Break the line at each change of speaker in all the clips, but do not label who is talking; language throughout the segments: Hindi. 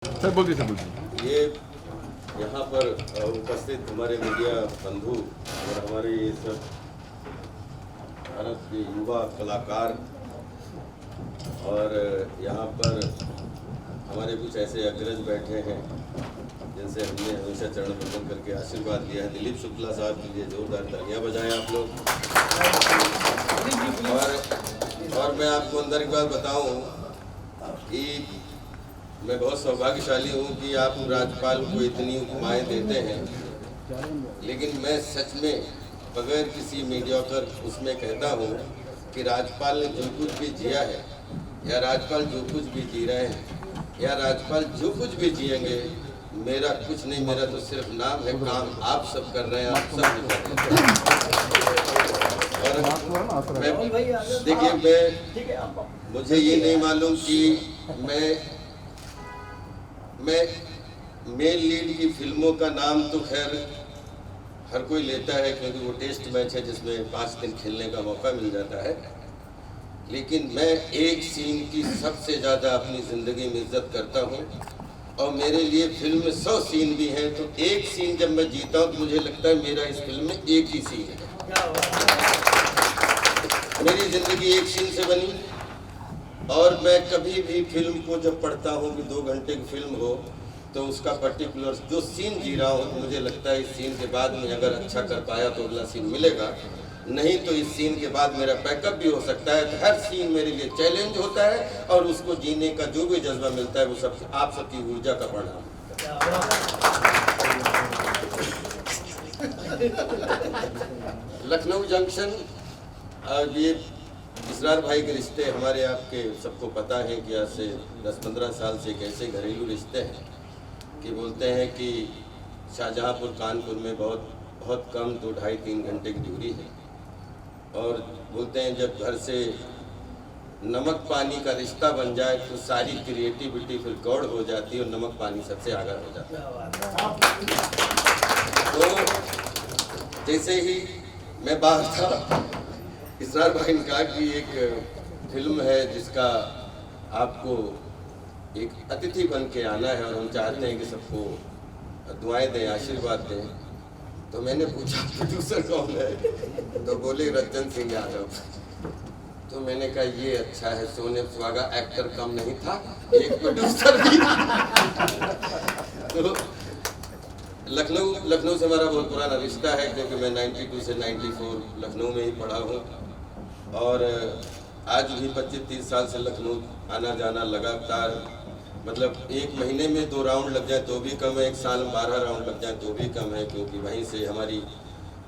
सर बोलिए।
ये यहाँ पर उपस्थित हमारे मीडिया बंधु और हमारे ये सब भारत के युवा कलाकार और यहाँ पर हमारे कुछ ऐसे अग्रज बैठे हैं जिनसे हमने हमेशा चरण वंदन करके आशीर्वाद लिया है। दिलीप शुक्ला साहब के लिए जोरदार तालियां बजाएं आप लोग। और मैं आपको अंदर की बात बताऊं कि मैं बहुत सौभाग्यशाली हूँ कि आप राज्यपाल को इतनी उपमाएं देते हैं, लेकिन मैं सच में बगैर किसी मीडियाकर उसमें कहता हूँ कि राज्यपाल ने जो कुछ भी जिया है या राज्यपाल जो कुछ भी जी रहे हैं या राज्यपाल जो कुछ भी जिएंगे, मेरा कुछ नहीं, मेरा तो सिर्फ नाम है, काम आप सब कर रहे हैं, आप सब कर रहे हैं। देखिए, मुझे ये नहीं मालूम कि मैं मेल लीड की फिल्मों का नाम तो खैर हर कोई लेता है क्योंकि वो टेस्ट मैच है जिसमें 5 दिन खेलने का मौका मिल जाता है, लेकिन मैं एक सीन की सबसे ज़्यादा अपनी ज़िंदगी में इज्जत करता हूँ और मेरे लिए फिल्म में 100 सीन भी हैं, तो एक सीन जब मैं जीता हूँ तो मुझे लगता है मेरा इस फिल्म में एक ही सीन है। मेरी ज़िंदगी एक सीन से बनी और मैं कभी भी फिल्म को जब पढ़ता हूँ कि 2 घंटे की फिल्म हो तो उसका पर्टिकुलर जो सीन जी रहा हूँ, मुझे लगता है इस सीन के बाद में अगर अच्छा कर पाया तो अगला सीन मिलेगा, नहीं तो इस सीन के बाद मेरा पैकअप भी हो सकता है। तो हर सीन मेरे लिए चैलेंज होता है और उसको जीने का जो भी जज्बा मिलता है वो सब आप सबकी ऊर्जा का परिणाम। लखनऊ जंक्शन, ये इसरार भाई के रिश्ते हमारे आपके सबको पता है कि आज से 10-15 साल से एक ऐसे घरेलू रिश्ते हैं कि बोलते हैं कि शाहजहाँपुर कानपुर में बहुत कम 2-2.5-3 घंटे की दूरी है और बोलते हैं जब घर से नमक पानी का रिश्ता बन जाए तो सारी क्रिएटिविटी फिर गौड़ हो जाती है और नमक पानी सबसे आगे हो जाता है। तो जैसे ही मैं बाहर था, इसरार भाई ने कहा कि एक फिल्म है जिसका आपको एक अतिथि बन के आना है और हम चाहते हैं कि सबको दुआएं दें, आशीर्वाद दें। तो मैंने पूछा प्रोड्यूसर कौन है, तो बोले रंजन सिंह यादव। तो मैंने कहा ये अच्छा है, सोने सुहागा एक्टर कम नहीं था, एक प्रोड्यूसर भी। तो लखनऊ से हमारा बहुत पुराना रिश्ता है क्योंकि मैं 92 से 94 लखनऊ में ही पढ़ा हूँ और आज भी 25-30 साल से लखनऊ आना जाना लगातार, मतलब एक महीने में 2 राउंड लग जाए तो भी कम है, एक साल में 12 राउंड लग जाए तो भी कम है, क्योंकि वहीं से हमारी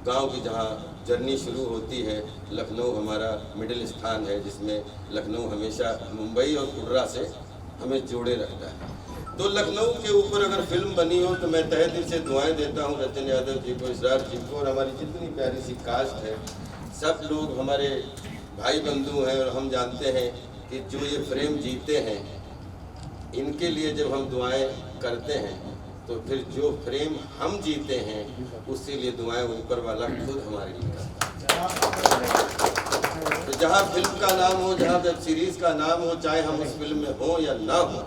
गांव की जहां जर्नी शुरू होती है, लखनऊ हमारा मिडिल स्थान है जिसमें लखनऊ हमेशा मुंबई और कुर्रा से हमें जोड़े रखता है। तो लखनऊ के ऊपर अगर फिल्म बनी हो तो मैं तहे दिल से दुआएं देता हूँ रंजन यादव जी को, इसरार जी को और हमारी जितनी प्यारी सी कास्ट है, सब लोग हमारे भाई बंधु हैं और हम जानते हैं कि जो ये फ्रेम जीते हैं इनके लिए जब हम दुआएं करते हैं तो फिर जो फ्रेम हम जीते हैं उसके लिए दुआएं ऊपर वाला खुद हमारे लिए करता है। तो जहाँ फिल्म का नाम हो, जहाँ वेब सीरीज का नाम हो, चाहे हम उस फिल्म में हो या ना हो,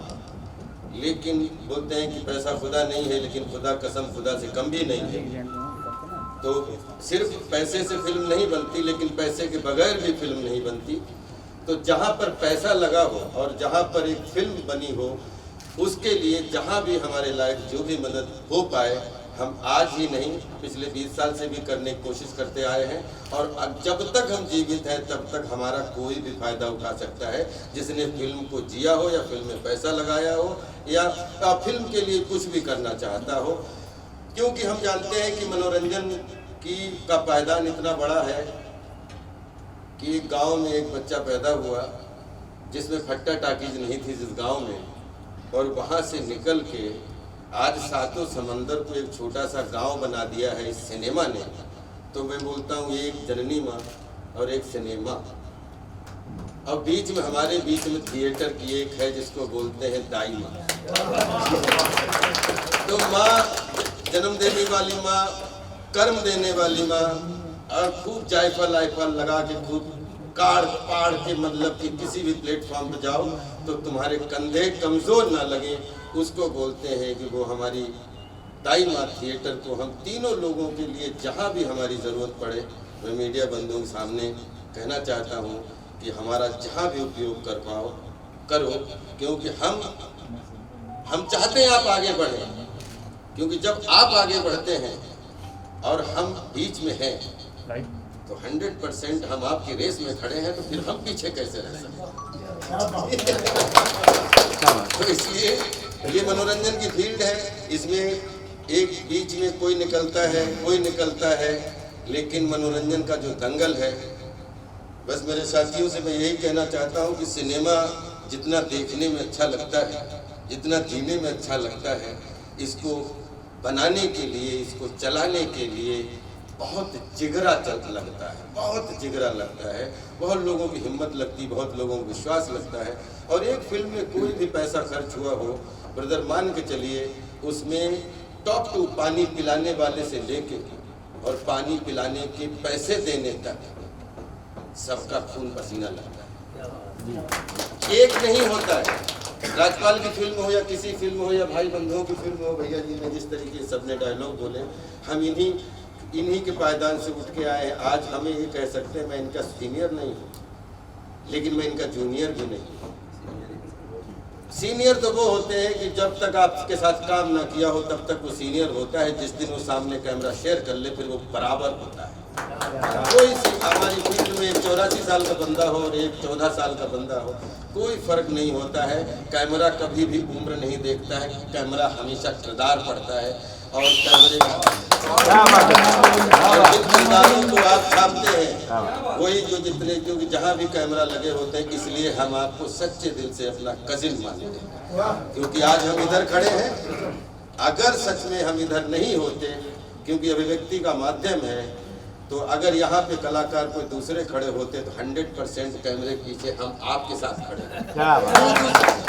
लेकिन बोलते हैं कि पैसा खुदा नहीं है लेकिन खुदा कसम खुदा से कम भी नहीं है। तो सिर्फ पैसे से फिल्म नहीं बनती लेकिन पैसे के बगैर भी फिल्म नहीं बनती। तो जहाँ पर पैसा लगा हो और जहाँ पर एक फिल्म बनी हो, उसके लिए जहाँ भी हमारे लायक जो भी मदद हो पाए, हम आज ही नहीं पिछले 20 साल से भी करने की कोशिश करते आए हैं और अब जब तक हम जीवित हैं तब तक हमारा कोई भी फायदा उठा सकता है जिसने फिल्म को जिया हो या फिल्म में पैसा लगाया हो या फिल्म के लिए कुछ भी करना चाहता हो, क्योंकि हम जानते हैं कि मनोरंजन का पायदान इतना बड़ा है कि एक गांव में एक बच्चा पैदा हुआ जिसमें फट्टा टाकीज नहीं थी जिस गांव में, और वहां से निकल के आज 7 समंदर को एक छोटा सा गांव बना दिया है इस सिनेमा ने। तो मैं बोलता हूँ एक जननी माँ और एक सिनेमा, और बीच में हमारे बीच में थिएटर की एक है जिसको बोलते हैं दाई माँ। तो माँ जन्म देने वाली माँ, कर्म देने वाली माँ, और खूब जायफल आयफल लगा के खूब काड़ पाड़ के, मतलब कि किसी भी प्लेटफॉर्म पर जाओ तो तुम्हारे कंधे कमज़ोर ना लगे, उसको बोलते हैं कि वो हमारी ताई माँ थिएटर को हम तीनों लोगों के लिए जहाँ भी हमारी ज़रूरत पड़े, मैं मीडिया बंधुओं के सामने कहना चाहता हूँ कि हमारा जहाँ भी उपयोग कर पाओ करो, क्योंकि हम चाहते हैं आप आगे बढ़ें, क्योंकि जब आप आगे बढ़ते हैं और हम बीच में हैं तो 100% हम आपकी रेस में खड़े हैं, तो फिर हम पीछे कैसे रह सकते हैं। तो इसलिए ये मनोरंजन की फील्ड है, इसमें एक बीच में कोई निकलता है, लेकिन मनोरंजन का जो दंगल है, बस मेरे साथियों से मैं यही कहना चाहता हूँ कि सिनेमा जितना देखने में अच्छा लगता है, जितना जीने में अच्छा लगता है, इसको बनाने के लिए, इसको चलाने के लिए बहुत जिगरा लगता है, बहुत जिगरा लगता है, बहुत लोगों की हिम्मत लगती, बहुत लोगों को विश्वास लगता है। और एक फिल्म में कोई भी पैसा खर्च हुआ हो, ब्रदर मान के चलिए, उसमें टॉप टू पानी पिलाने वाले से लेके और पानी पिलाने के पैसे देने तक सबका खून पसीना लगता है, एक नहीं होता है। राजपाल की फिल्म हो या किसी फिल्म हो या भाई बंधुओं की फिल्म हो, भैया जी ने जिस तरीके से सबने डायलॉग बोले, हम इन्हीं के पायदान से उठ के आए। आज हमें ये कह सकते हैं मैं इनका सीनियर नहीं हूँ, लेकिन मैं इनका जूनियर भी नहीं हूँ। सीनियर तो वो होते हैं कि जब तक आपके साथ काम ना किया हो तब तक वो सीनियर होता है, जिस दिन वो सामने कैमरा शेयर कर ले फिर वो बराबर होता है। कोई हमारी फील्ड में एक 84 साल का बंदा हो और एक 14 साल का बंदा हो, कोई फर्क नहीं होता है। कैमरा कभी भी उम्र नहीं देखता है, कैमरा हमेशा किरदार पड़ता है, और कैमरे जिन किरदारों को आप छापते हैं वही जो जितने, क्योंकि जहाँ भी कैमरा लगे होते हैं, इसलिए हम आपको सच्चे दिल से अपना कजिन मानते हैं। क्योंकि आज हम इधर खड़े हैं, अगर सच में हम इधर नहीं होते, क्योंकि अभिव्यक्ति का माध्यम है, तो अगर यहाँ पे कलाकार कोई दूसरे खड़े होते तो 100% कैमरे के पीछे हम आपके साथ खड़े हैं।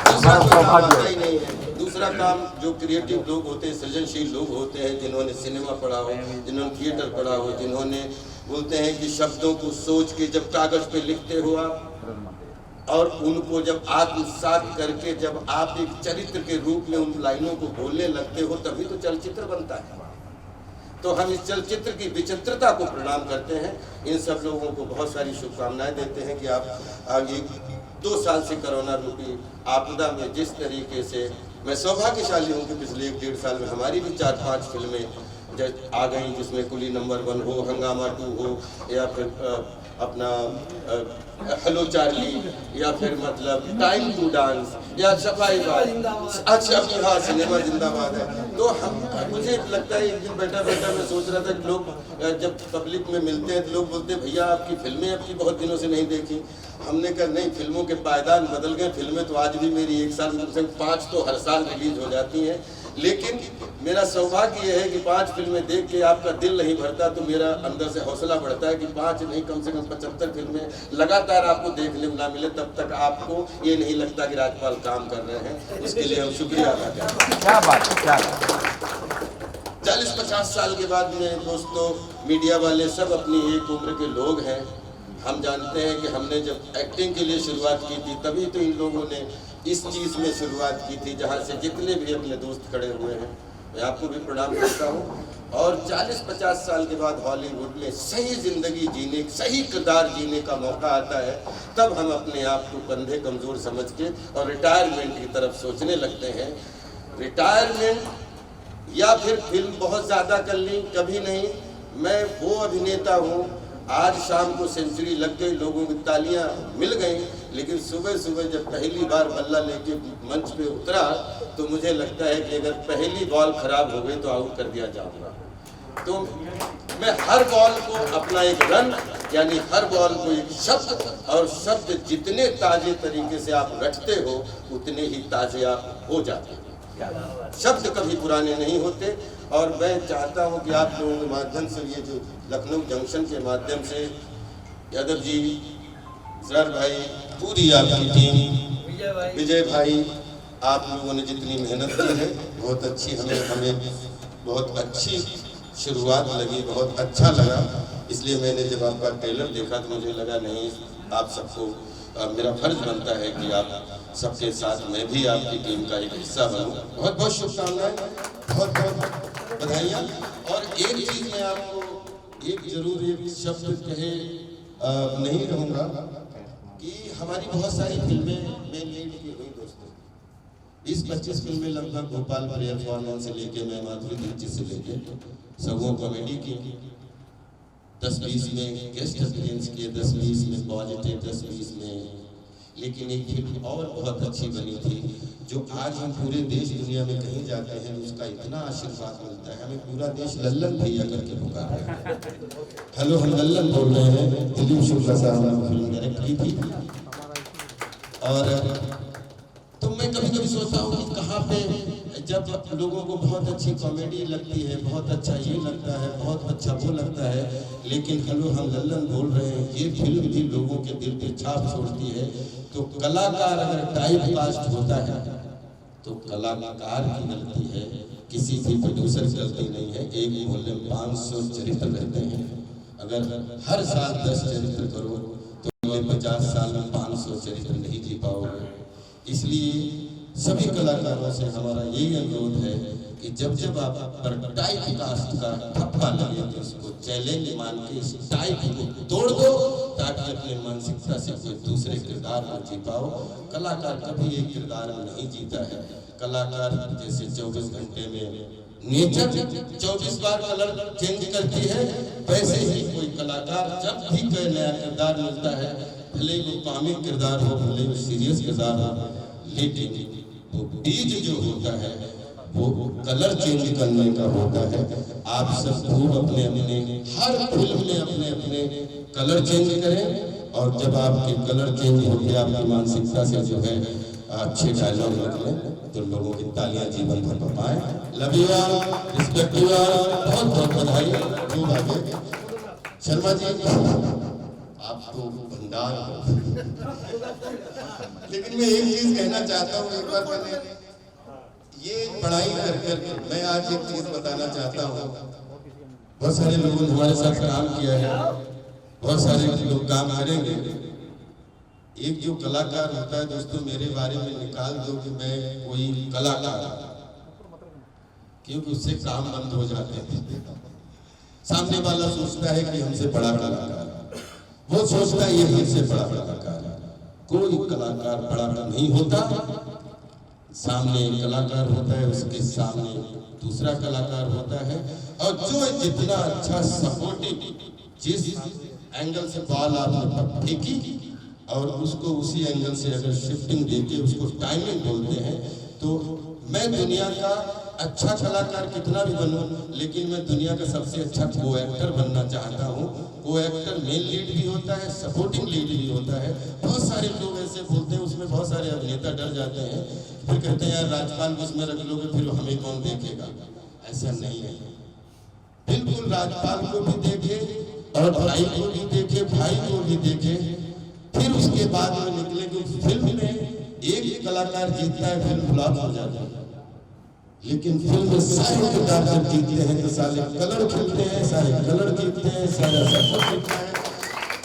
दूसरा कोई काम आता ही नहीं है। दूसरा काम जो क्रिएटिव लोग होते हैं, सृजनशील लोग होते हैं, जिन्होंने सिनेमा पढ़ा हो, जिन्होंने थिएटर पढ़ा हो, जिन्होंने बोलते हैं कि शब्दों को सोच के जब कागज पे लिखते हो आप, और उनको जब आत्मसात करके जब आप एक चरित्र के रूप में उन लाइनों को बोलने लगते हो, तभी तो चलचित्र बनता है। तो हम इस चलचित्र की विचित्रता को प्रणाम करते हैं। इन सब लोगों को बहुत सारी शुभकामनाएं देते हैं कि आप आगे 2 साल से कोरोना रूपी आपदा में जिस तरीके से, मैं सौभाग्यशाली हूँ कि पिछले 1-1.5 साल में हमारी भी 4-5 फिल्में आ गई, जिसमें कुली नंबर 1 हो, हंगामा 2 हो, या फिर अपना हेलो चार्ली, या फिर मतलब टाइम टू डांस, या सफाई बात। अच्छा हाँ, सिनेमा जिंदाबाद है। तो मुझे लगता है एक दिन बैठा मैं सोच रहा था कि लोग जब पब्लिक में मिलते हैं तो लोग बोलते हैं भैया आपकी फिल्में आपकी बहुत दिनों से नहीं देखी। हमने कहा नहीं, फिल्मों के पायदान बदल गए, फिल्में तो आज भी मेरी 1 साल में 5 तो हर साल रिलीज हो जाती हैं, लेकिन मेरा सौभाग्य यह है कि 5 फिल्में देख के आपका दिल नहीं भरता, तो मेरा अंदर से हौसला बढ़ता है कि 5 नहीं कम से कम 75 फिल्में लगातार आपको देखने को ना मिले, तब तक आपको ये नहीं लगता कि राजपाल काम कर रहे हैं। उसके लिए हम शुक्रिया अदा करते हैं। क्या बात है, क्या 40-50 साल के बाद में दोस्तों, मीडिया वाले सब अपनी एक उम्र के लोग हैं। हम जानते हैं कि हमने जब एक्टिंग के लिए शुरुआत की थी, तभी तो इन लोगों ने इस चीज़ में शुरुआत की थी, जहाँ से जितने भी अपने दोस्त खड़े हुए हैं, मैं आपको भी प्रणाम करता हूँ। और 40-50 साल के बाद हॉलीवुड में सही ज़िंदगी जीने, सही किरदार जीने का मौका आता है, तब हम अपने आप को कंधे कमज़ोर समझ के और रिटायरमेंट की तरफ सोचने लगते हैं। रिटायरमेंट या फिर फिल्म बहुत ज़्यादा कर ली, कभी नहीं। मैं वो अभिनेता हूँ, आज शाम को सेंचुरी लग गई, लोगों की तालियां मिल गई, लेकिन सुबह सुबह जब पहली बार बल्ला लेके मंच पे उतरा तो मुझे लगता है कि अगर पहली बॉल खराब हो गई तो आउट कर दिया जाऊंगा। तो मैं हर बॉल को अपना एक रन, यानी हर बॉल को एक शब्द, और शब्द जितने ताजे तरीके से आप रटते हो उतने ही ताजे आप हो जाते हो। शब्द कभी पुराने नहीं होते। और मैं चाहता हूं कि आप लोगों के माध्यम से, ये जो लखनऊ जंक्शन के माध्यम से, यादव जी, सर भाई, पूरी आपकी टीम, विजय भाई, आप लोगों ने जितनी मेहनत की है बहुत अच्छी, हमें बहुत अच्छी शुरुआत लगी, बहुत अच्छा लगा। इसलिए मैंने जब आपका ट्रेलर देखा तो मुझे लगा नहीं, आप सबको मेरा फर्ज बनता है कि आप सबके साथ मैं भी आपकी टीम का एक हिस्सा बनूं। बहुत बहुत शुभकामनाएं, बहुत बहुत बधाइयाँ। और एक चीज मैं आपको एक जरूर एक शब्द कहे नहीं रहूँगा कि हमारी बहुत सारी फिल्में में लीड की हुई दोस्तों। 20-25 फिल्में लगभग गोपाल प्रियर फॉर्मन से लेके मैं माधुरी दीक्षित से लेके सबों कॉमेडी की, 10-20 में गेस्ट अपीयरेंस किए, 10-20 में पॉजिटिव, 10-20 में। लेकिन एक फिल्म और बहुत अच्छी बनी थी जो आज हम पूरे देश दुनिया में कहीं जाते हैं उसका इतना आशीर्वाद मिलता है, हमें पूरा देश लल्लन भैया करके पुकार रहे हैं। हेलो, हम लल्लन बोल रहे हैं। दिलीप शुक्ला साहब ने फिल्म डायरेक्ट की थी। और तो मैं कभी कभी सोचता हूँ कि कहाँ पे जब लोगों को बहुत अच्छी कॉमेडी लगती है, बहुत अच्छा ये लगता है, बहुत अच्छा वो लगता है, लेकिन हेलो हम लल्लन बोल रहे हैं ये फिल्म भी लोगों के दिल पे छाप छोड़ती है। तो कलाकार अगर टाइप कास्ट होता है तो कलाकार की गलती है, किसी भी प्रोड्यूसर की गलती नहीं है। एक मोहल्ले में 500 चरित्र रहते हैं, अगर हर साल 10 चरित्र करो तो ये 50 साल में 500 चरित्र नहीं जी पाओगे। इसलिए सभी कलाकारों से हमारा यही अनुरोध है कि जब जब आप पर टाइप कास्ट का ठप्पा लगे तो उसको चैलेंज मान के इस टाइप को तोड़ दो, ताकि अपने मानसिकता से कोई दूसरे किरदार को जी पाओ। कलाकार कभी एक किरदार में नहीं जीता है। कलाकार जैसे 24 घंटे में नेचर 24 बार कलर चेंज करती है, वैसे ही कोई कलाकार जब भी कोई नया किरदार मिलता है, भले वो कॉमिक किरदार हो, भले वो सीरियस किरदार हो, लेकिन वो बीज जो होता है वो कलर चेंज करने का होता है। आप सब खूब अपने अपने हर फिल्म में अपने अपने कलर चेंज करें, और जब आपके कलर चेंज होते आपकी मानसिकता से जो है अच्छे डायलॉग निकले तो लोगों की तालियां जीवन भर पाए। Love you all, respect you all, बहुत बहुत बधाई। खूब आगे शर्मा जी, आप तो भंडार हो। लेकिन मैं एक चीज कहना चाहता हूँ, एक बार मैंने ये पढ़ाई कर करके मैं आज एक चीज बताना चाहता हूँ। बहुत सारे लोगों ने हमारे साथ काम किया है, बहुत सारे लोग काम करेंगे। एक जो कलाकार होता है दोस्तों, मेरे बारे में निकाल दो कि मैं कोई कलाकार, क्योंकि उससे काम बंद हो जाते हैं। सामने वाला सोचता है कि हमसे बड़ा कलाकार, वो सोचता है ये हमसे बड़ा कलाकार है। कोई कलाकार बड़ा नहीं होता। सामने एक कलाकार होता है, उसके सामने दूसरा कलाकार होता है, और जो जितना अच्छा सपोर्टिव, जिस एंगल से बॉल आपने फेंकी और उसको उसी एंगल से अगर शिफ्टिंग देके उसको टाइमिंग बोलते हैं, तो मैं दुनिया का अच्छा कलाकार कितना भी बनूं, लेकिन मैं दुनिया का सबसे अच्छा को एक्टर बनना चाहता हूं। को एक्टर मेन लीड भी होता है, सपोर्टिंग लीड भी होता है। बहुत सारे लोग ऐसे बोलते हैं, उसमें बहुत सारे अभिनेता डर जाते हैं, फिर कहते हैं यार राजपाल को उसमें रख लोगे फिर हमें कौन देखेगा। ऐसा नहीं है, बिल्कुल राजपाल को भी देखे और भाई को भी देखे, भाई को भी देखे, फिर उसके बाद में निकले। कि फिल्म में एक कलाकार जीतता है, फिल्म फ्लॉप हो जाता है, लेकिन फिल्म में सारे किरदार जब जीतते हैं तो सारे कलर खिलते हैं, सारे कलर जीतते हैं, सारा सब कुछ जीतता है।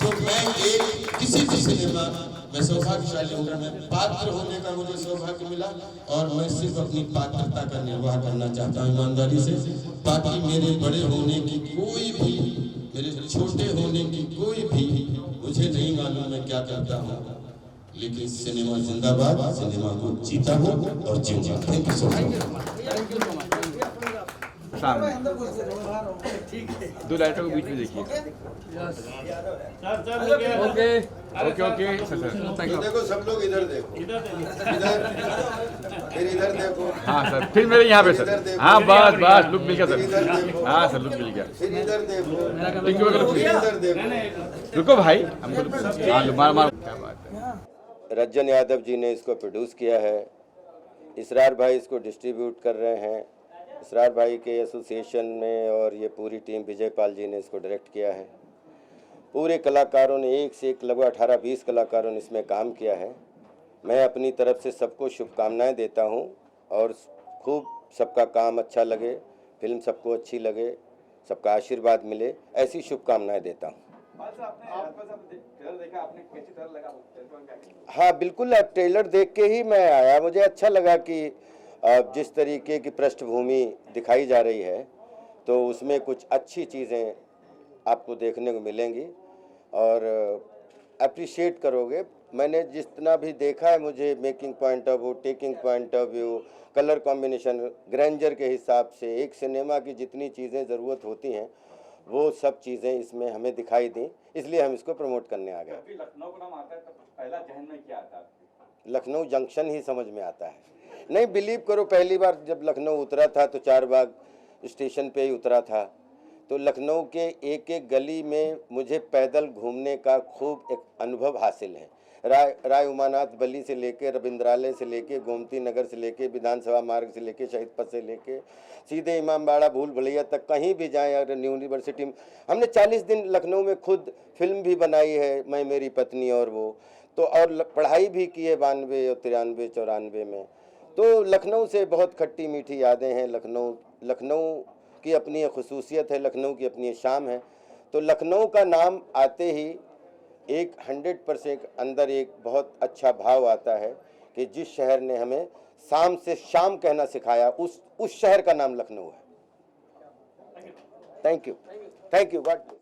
तो मैं एक किसी भी सिनेमा मैं सौभाग्यशाली हूँ, मैं पात्र होने का मुझे सौभाग्य मिला, और मैं सिर्फ अपनी पात्रता का निर्वाह करना चाहता हूँ ईमानदारी से। बाकी मेरे बड़े होने की कोई भी, मेरे छोटे होने की कोई भी मुझे नहीं मालूम मैं क्या करता हूँ, लेकिन सिनेमा जिंदाबाद, सिनेमा को जीता हूँ और जीऊंगा। Thank you so much.
दो लाइटों के बीच में देखिए। Okay okay okay sir, thank you.
देखो सब लोग इधर देखो, इधर फिर इधर देखो।
हाँ सर, फिर मेरे यहाँ पे सर। हाँ बस बस लुक मिल गया सर। हाँ सर लुक मिल गया।
फिर इधर देखो,
इधर देखो। रुको भाई, हमको हाँ मार मार। क्या बात है।
रंजन यादव जी ने इसको प्रोड्यूस किया है, इसरार भाई इसको डिस्ट्रीब्यूट कर रहे हैं। इसरार भाई के एसोसिएशन में, और ये पूरी टीम विजय पाल जी ने इसको डायरेक्ट किया है। पूरे कलाकारों ने एक से एक लगभग 18-20 कलाकारों ने इसमें काम किया है। मैं अपनी तरफ से सबको शुभकामनाएं देता हूं, और खूब सबका काम अच्छा लगे, फिल्म सबको अच्छी लगे, सबका आशीर्वाद मिले, ऐसी शुभकामनाएं देता हूं।
ट्रेलर देखा आपने, कैसी तरह लगा ट्रेलर?
हाँ बिल्कुल, अब ट्रेलर देख के ही मैं आया। मुझे अच्छा लगा कि जिस तरीके की पृष्ठभूमि दिखाई जा रही है तो उसमें कुछ अच्छी चीज़ें आपको देखने को मिलेंगी और अप्रिशिएट करोगे। मैंने जितना भी देखा है, मुझे making point of view, taking point of view, colour combination, grandeur के हिसाब से एक सिनेमा की जितनी चीज़ें ज़रूरत होती हैं वो सब चीज़ें इसमें हमें दिखाई दी, इसलिए हम इसको प्रमोट करने आ गए।
लखनऊ का नाम आता है तो पहला जहन में क्या आता है?
लखनऊ जंक्शन ही समझ में आता है। नहीं, बिलीव करो, पहली बार जब लखनऊ उतरा था तो चारबाग स्टेशन पे ही उतरा था, तो लखनऊ के एक एक गली में मुझे पैदल घूमने का खूब एक अनुभव हासिल है। राय उमानाथ बली से लेके, रविंद्रालय से लेके, गोमती नगर से लेके, विधानसभा मार्ग से लेके, शहीद पथ से लेके सीधे इमामबाड़ा, भूल भुलैया तक कहीं भी जाएं। अगर न्यू यूनिवर्सिटी में हमने 40 दिन लखनऊ में खुद फिल्म भी बनाई है, मैं मेरी पत्नी और वो, तो और पढ़ाई भी की है 92 और 93 94 में। तो लखनऊ से बहुत खट्टी मीठी यादें हैं। लखनऊ की अपनी खसूसियत है, लखनऊ की अपनी शाम है। तो लखनऊ का नाम आते ही एक 100% अंदर एक बहुत अच्छा भाव आता है कि जिस शहर ने हमें शाम से शाम कहना सिखाया उस शहर का नाम लखनऊ है। Thank you, God.